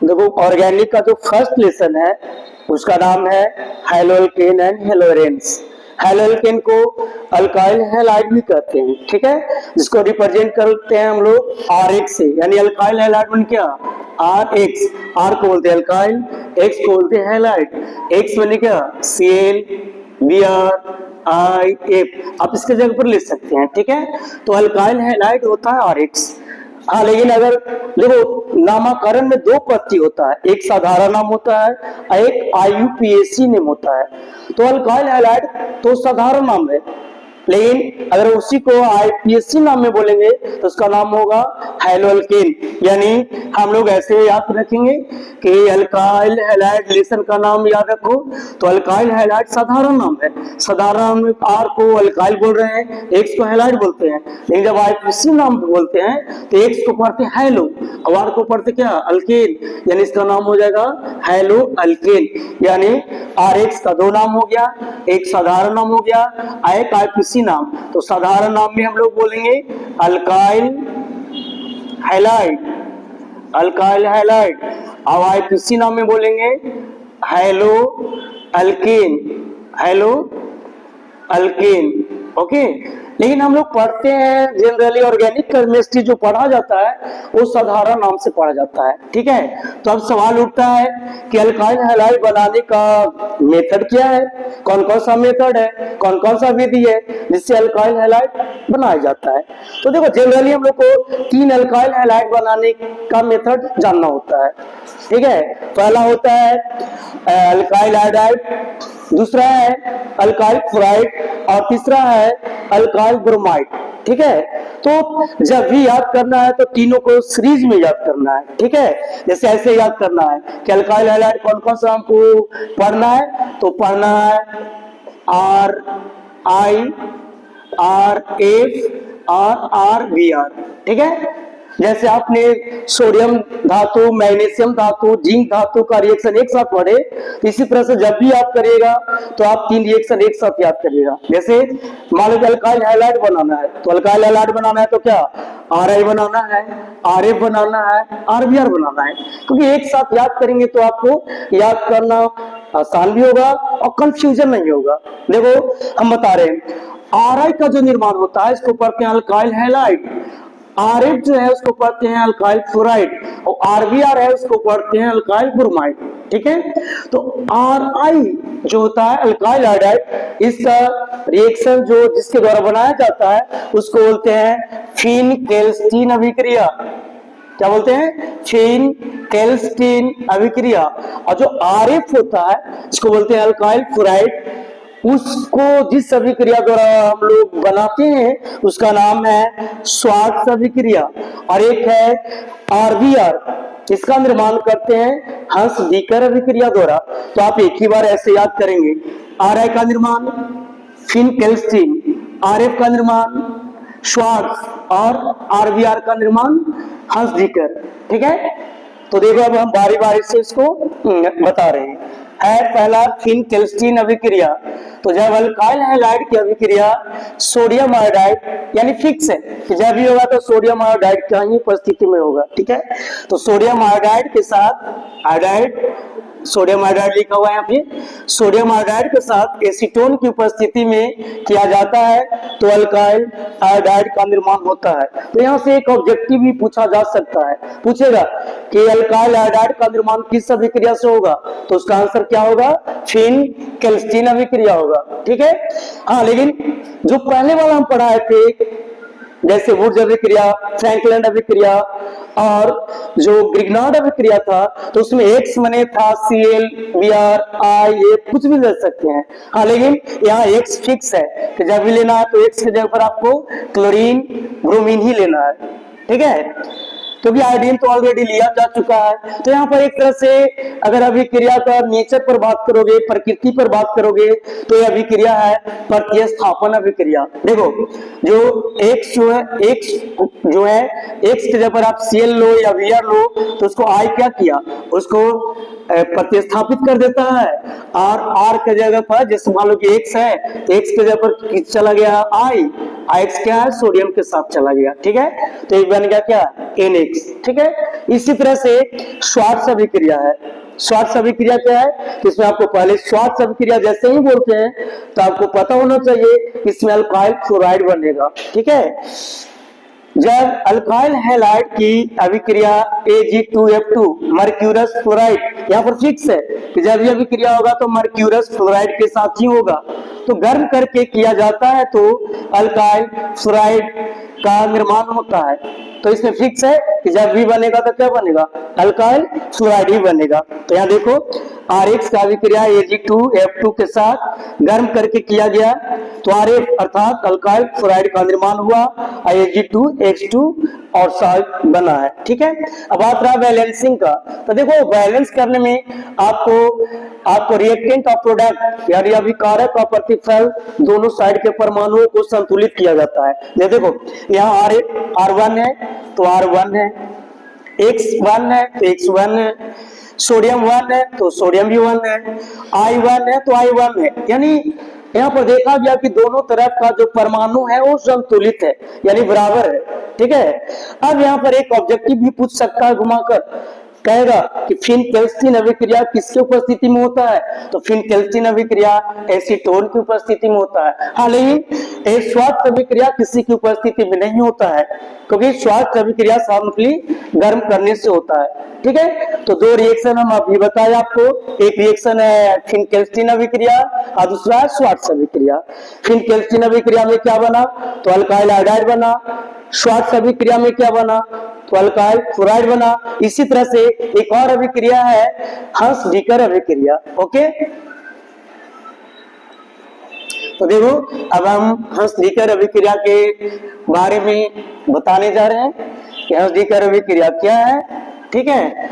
देखो ऑर्गेनिक का जो फर्स्ट लेसन है उसका नाम है हैलोअल्केन एंड हैलोरेंस। हैलोअल्केन को अल्काइल हैलाइड भी कहते हैं, ठीक है, जिसको रिप्रेजेंट करते हैं हम लोग Rx से, यानी अल्काइल हैलाइड बन क्या Rx। R को बोलते हैं अल्काइल, X को बोलते हैं हैलाइड। X बने क्या Cl Br आप इसके जगह पर लिख सकते हैं, ठीक है। तो अल्काइल हैलाइड होता है Rx। हाँ, लेकिन अगर देखो नामकरण में दो पद्धति होता है, एक साधारण नाम होता है और एक IUPAC नेम होता है। तो अल्काइल हैलाइड तो साधारण नाम है, लेकिन अगर उसी को IUPAC नाम में बोलेंगे तो उसका नाम होगा हैलोअल्केन। यानी हम लोग ऐसे याद रखेंगे कि अल्काइल हैलाइड रिलेशन का नाम याद रखो तो अल्काइल हैलाइड साधारण नाम है, साधारण नाम में R को अल्काइल बोल रहे हैं, X को हैलाइड बोलते हैं, लेकिन जब IUPAC नाम बोलते हैं तो X को पढ़ते हैलो और R को पढ़ते क्या अल्केन, यानी इसका नाम हो जाएगा हैलोअल्केन। यानी RX का दो नाम हो गया, एक साधारण नाम हो गया, एक IUPAC नाम। तो साधारण नाम में हम लोग बोलेंगे अल्काइल हैलाइड, अल्काइल हैलाइड, और IUPAC नाम में बोलेंगे hello alkane, hello alkane. Okay, लेकिन हम लोग पढ़ते हैं जनरली ऑर्गेनिक केमिस्ट्री जो पढ़ा जाता है वो साधारण नाम से पढ़ा जाता है, ठीक है। तो अब सवाल उठता है कि अल्काइल हैलाइड बनाने का मेथड क्या है, कौन कौन सा मेथड है, कौन कौन सा विधि है जिससे अल्काइल हैलाइड बनाया जाता है। तो देखो जनरली हम लोग को 3 अल्काइल हैलाइड बनाने का मेथड जानना होता है, ठीक है। पहला होता है अल्काइल आयोडाइड, दूसरा है अल्काइल फ्लोराइड और तीसरा है अल्काइल ब्रोमाइड, ठीक है। तो जब भी याद करना है तो तीनों को सीरीज में याद करना है, ठीक है। जैसे ऐसे याद करना है कि अल्काइल हैलाइड कौन कौन सा हमको पढ़ना है, तो पढ़ना है RI RF और RBr, ठीक है। जैसे आपने सोडियम धातु, मैग्नीशियम धातु, जिंक धातु का रिएक्शन एक साथ पढ़े, तो इसी तरह से जब भी याद करिएगा तो आप 3 रिएक्शन एक साथ याद करिएगा। जैसे मान लो अल्काइल हैलाइड बनाना है तो अल्काइल हैलाइड बनाना है तो क्या RI बनाना है, RF बनाना है, RBr बनाना है, क्योंकि एक साथ याद करेंगे तो आपको याद करना आसान भी होगा और कंफ्यूजन नहीं होगा। देखो हम बता रहे हैं RI का जो निर्माण होता है इसको पढ़ते हैं अल्काइल हैलाइड, RF जो है उसको पढ़ते हैं अल्काइल फ्लोराइड और RBr है उसको पढ़ते हैं अल्काइल ब्रोमाइड, ठीक है। तो RI जो होता है अल्काइल आयोडाइड, इसका रिएक्शन जो जिसके द्वारा बनाया जाता है उसको बोलते हैं फिन-केल्स्टीन अभिक्रिया। क्या बोलते हैं? फिन-केल्स्टीन अभिक्रिया। और जो RF होता है इसको बोलते हैं अल्काइल फ्लोराइड, उसको जिस अभिक्रिया द्वारा हम लोग बनाते हैं उसका नाम है स्वार्ट्ज अभिक्रिया। और एक है RBr, इसका निर्माण करते हैं हंस-डीकर अभिक्रिया द्वारा। तो आप एक ही बार ऐसे याद करेंगे, RI का निर्माण फिन-केल्स्टीन, RF का निर्माण स्वार्ट्ज और RBr का निर्माण हंस-डीकर, ठीक है। तो देखो अब हम बारी बारी से इसको बता रहे हैं। पहला फिन-केल्स्टीन अभिक्रिया, तो जब अल्काइल हैलाइड की अभिक्रिया सोडियम आयोडाइड यानी फिक्स है कि जब भी होगा तो सोडियम आयोडाइड का ही उपस्थिति में होगा, ठीक है। तो सोडियम आयोडाइड के साथ आयोडाइड, सोडियम आयोडाइड लिखा हुआ है यहाँ पे, सोडियम आयोडाइड के साथ एसीटोन की उपस्थिति में किया जाता है तो अल्काइल आयोडाइड का निर्माण होता है। तो यहाँ से एक ऑब्जेक्टिव भी पूछा जा सकता है, पूछेगा कि अल्काइल आयोडाइड का निर्माण किस अभिक्रिया से होगा, तो उसका आंसर क्या होगा? फिन-केल्स्टीन अभिक्रिया होगा, ठीक है। हाँ, लेकिन जो पहले वाला हम पढ़ाए थे जैसे वुड्स अभिक्रिया, फ्रैंकलैंड अभिक्रिया और जो ग्रिग्नार्ड अभिक्रिया था तो उसमें X मने था Cl Br I ये कुछ भी ले सकते हैं। हाँ, लेकिन यहाँ X फिक्स है कि जब भी लेना है तो X की जगह पर आपको क्लोरीन ब्रोमीन ही लेना है, ठीक है, क्योंकि आयोडीन तो ऑलरेडी लिया जा चुका है। तो यहाँ पर एक तरह से अगर अभिक्रिया का नेचर पर बात करोगे, प्रकृति पर बात करोगे, तो यह अभिक्रिया है प्रतिस्थापन अभिक्रिया। देखो जो X जो है X की जगह पर आप Cl लो या Br लो तो उसको I क्या किया, उसको प्रतिस्थापित कर देता है और R की जगह पर जैसे मान लो कि X है तो X की जगह पर चला गया I, X क्या है सोडियम के साथ चला गया, ठीक है। तो एक बन गया क्या NX, ठीक है। इसी तरह से श्वार्ट्ज अभिक्रिया है। श्वार्ट्ज अभिक्रिया क्या है? तो इसमें आपको पहले श्वार्ट्ज अभिक्रिया जैसे ही बोलते हैं तो आपको पता होना चाहिए इसमें अल्काइल क्लोराइड बनेगा। ठीक है, जब अल्काइल हैलाइड की अभिक्रिया Ag2F2 मर्क्यूरस फ्लोराइड, यहाँ पर फिक्स है कि जब ये अभिक्रिया होगा तो मर्क्यूरस फ्लोराइड के साथ ही होगा, तो गर्म करके किया जाता है तो अल्काइल फ्लोराइड का निर्माण होता है। तो इसमें फिक्स है कि जब भी बनेगा तो क्या बनेगा? अल्काइल फ्लोराइड ही बनेगा। तो यहाँ देखो RH का अभिक्रिया Ag2F2 के साथ गर्म करके किया गया तो RH अर्थात अल्काइल फ्लोराइड का निर्माण हुआ, Ag2H2 और साल्ट बना है। ठीक है, अब बात रहा बैलेंसिंग का। तो देखो बैलेंस करने में आपको रिएक्टेंट और प्रोडक्ट यानी अभिकारक और प्रतिफल दोनों साइड के परमाणुओं को संतुलित किया जाता है। ये देखो यहाँ R1 है तो R1 है, X1 है तो X1 है, सोडियम 1 है तो सोडियम भी 1 है, I1 है तो I1 है। यानी यहाँ पर देखा गया कि दोनों तरफ का जो परमाणु है वो संतुलित है यानी बराबर है। ठीक है, अब यहाँ पर एक ऑब्जेक्टिव भी पूछ सकता है घुमाकर, कहेगा कि फिन-केल्सिन अभिक्रिया किसकी उपस्थिति में होता है? तो फिन-केल्सिन अभिक्रिया एसीटोन की उपस्थिति में होता है। हाँ, लेकिन श्वार्ट्ज अभिक्रिया किसी की उपस्थिति में नहीं होता है क्योंकि श्वार्ट्ज अभिक्रिया सामग्री गर्म करने से होता है। ठीक है, तो दो रिएक्शन हम अभी बताए आपको, एक रिएक्शन है फिन-केल्सिन अभिक्रिया और दूसरा है श्वार्ट्ज अभिक्रिया। फिन-केल्सिन अभिक्रिया में क्या बना? तो अल्काइल आयोडाइड बना। श्वार्ट्ज अभिक्रिया में क्या बना? तो अल्काइल फ्लोराइड बना। इसी तरह से एक और अभिक्रिया है हंस-डीकर अभिक्रिया। ओके, तो देखो अब हम हंस-डीकर अभिक्रिया के बारे में बताने जा रहे हैं कि हंस-डीकर अभिक्रिया क्या है। ठीक है,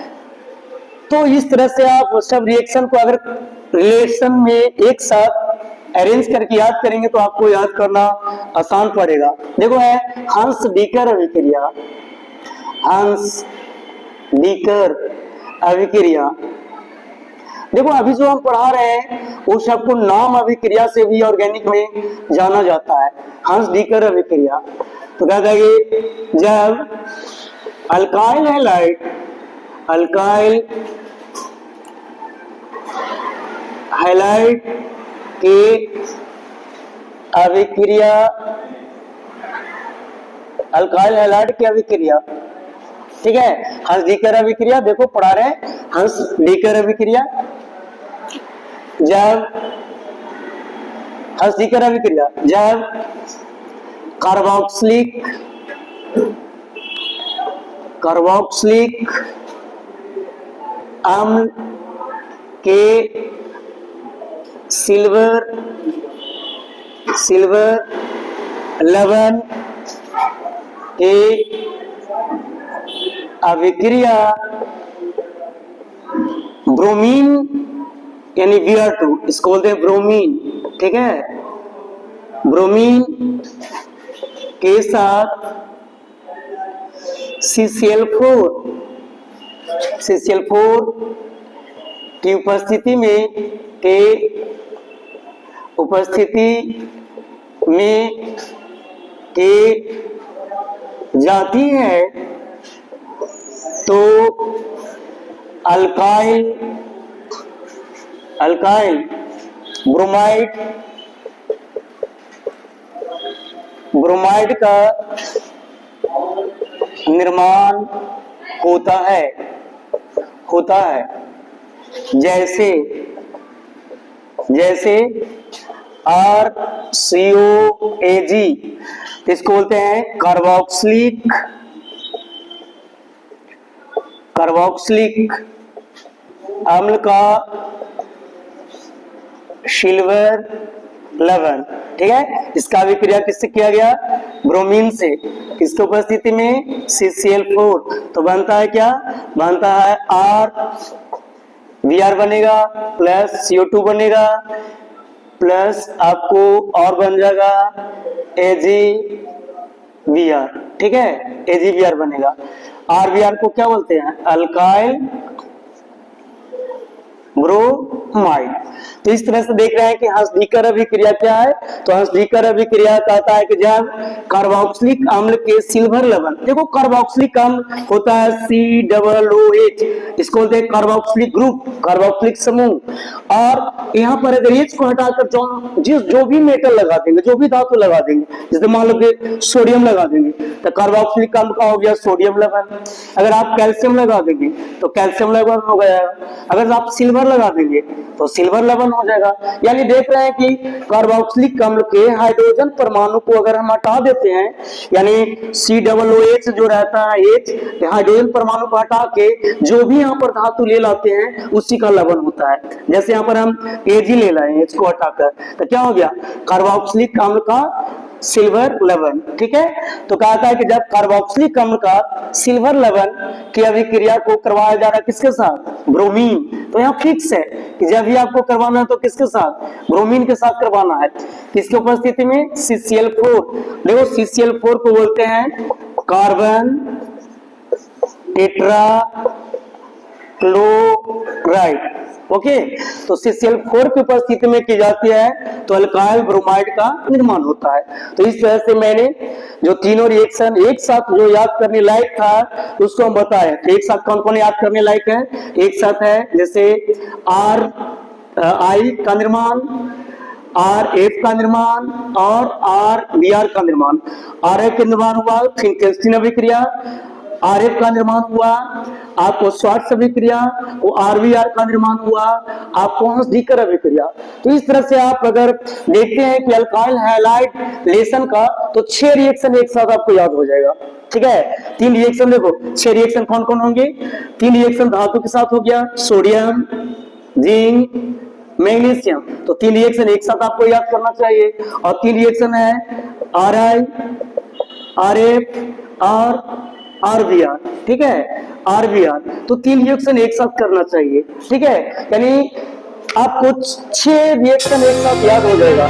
तो इस तरह से आप सब रिएक्शन को अगर रिलेशन में एक साथ अरेंज करके याद करेंगे तो आपको याद करना आसान पड़ेगा। देखो है हंस-डीकर अभिक्रिया, हंस-डीकर अभिक्रिया। देखो अभी जो हम पढ़ा रहे हैं वो सबको नाम अभिक्रिया से भी ऑर्गेनिक में जाना जाता है, हंस-डीकर अभिक्रिया। तो क्या कहेंगे? जब अल्काइल हैलाइड के अभिक्रिया, अल्काइल हैलाइड की अभिक्रिया, ठीक है, हंस-डीकर अभिक्रिया देखो पढ़ा रहे हैं हंस-डीकर अभिक्रिया। जब हंस-डीकर अभिक्रिया जब कार्बोक्सिलिक अम्ल के सिल्वर लवण के अभिक्रिया ब्रोमीन यानी Br2, इसको बोलते हैं ब्रोमीन। ठीक है, ब्रोमीन के साथ CCl4 की उपस्थिति में जाती है तो अल्काइल ब्रोमाइड का निर्माण होता है जैसे RCOAG, इसको बोलते हैं कार्बोक्सिलिक अम्ल का सिल्वर लवण। ठीक है, इसका अभिक्रिया किससे किया गया? ब्रोमीन से, किसकी उपस्थिति में? CCl4। तो बनता है क्या? बनता है Br बनेगा प्लस CO2 बनेगा प्लस आपको और बन जाएगा AgBr। ठीक है, AgBr बनेगा। RBr को क्या बोलते हैं? Alkyl bromide. तो इस तरह से देख रहे हैं कि हंसडीकर अभिक्रिया क्या है। तो हंसडीकर अभिक्रिया कहता है कि जब कार्बोक्सिलिक अम्ल के सिल्वर लवण, देखो कार्बोक्सिलिक अम्ल होता है COOH, इसको बोलते हैं कार्बोक्सिलिक ग्रुप, कार्बोक्सिलिक समूह। और यहाँ पर अगर H को हटाकर जो भी मेटल लगा देंगे, जो भी धातु लगा देंगे, जैसे मान लो कि सोडियम लगा देंगे तो कार्बोक्सिलिक अम्ल का हो गया सोडियम लवण। अगर आप कैल्शियम लगा देंगे तो कैल्शियम लवण हो गया। अगर आप सिल्वर लगा देंगे तो सिल्वर लवण हो जाएगा। यानी देख रहे हैं कि कार्बोक्सिलिक अम्ल के हाइड्रोजन परमाणु को अगर हम हटा देते हैं, यानी COOH जो रहता है H, हाइड्रोजन परमाणु को हटा के जो भी यहाँ पर धातु ले लाते हैं उसी का लवण होता है। जैसे यहाँ पर हम Ag ले लाए H को हटाकर, तो क्या हो गया कार्बोक्सिलिक अम्ल का सिल्वर लवण। ठीक है, तो कहता है कि जब कार्बोक्सिलिक अम्ल का सिल्वर लवण की अभिक्रिया को करवाया जा रहा है किसके साथ, ब्रोमीन। तो यहाँ फिक्स है कि जब भी आपको करवाना है तो किसके साथ, ब्रोमीन के साथ करवाना है। किसकी उपस्थिति में, CCl4। देखो CCl4 को बोलते हैं कार्बन टेट्रा क्लोराइड। ओके, तो CCl4 की उपस्थिति में की जाती है तो अल्काइल ब्रोमाइड का निर्माण होता है। तो इस तरह से मैंने जो तीनों रिएक्शन एक साथ जो याद करने लायक था उसको हम बताए। तो एक साथ कौन कौन याद करने लायक है, एक साथ है जैसे RI का निर्माण, RF का निर्माण और RBr का निर्माण। RF का निर्माण हुआ फिनकेल्स्टीन अभिक्रिया, RF का निर्माण हुआ आपको श्वार्ट्ज अभिक्रिया, वो RBr का निर्माण हुआ आपको हंसडीकर अभिक्रिया। तो इस तरह से आप अगर देखते हैं कि अल्काइल हैलाइड लेशन का तो 6 रिएक्शन एक साथ आपको याद हो जाएगा। ठीक है, 3 रिएक्शन देखो, 6 रिएक्शन कौन कौन होंगे, 3 रिएक्शन धातु के साथ हो गया, सोडियम, जिंक, मैग्नीशियम। तो 3 रिएक्शन एक साथ आपको याद करना चाहिए। और 3 रिएक्शन है RI, RF और RBr। ठीक है, RBr। तो 3 रिएक्शन एक साथ करना चाहिए। ठीक है, यानी आपको 6 रिएक्शन एक साथ याद हो जाएगा।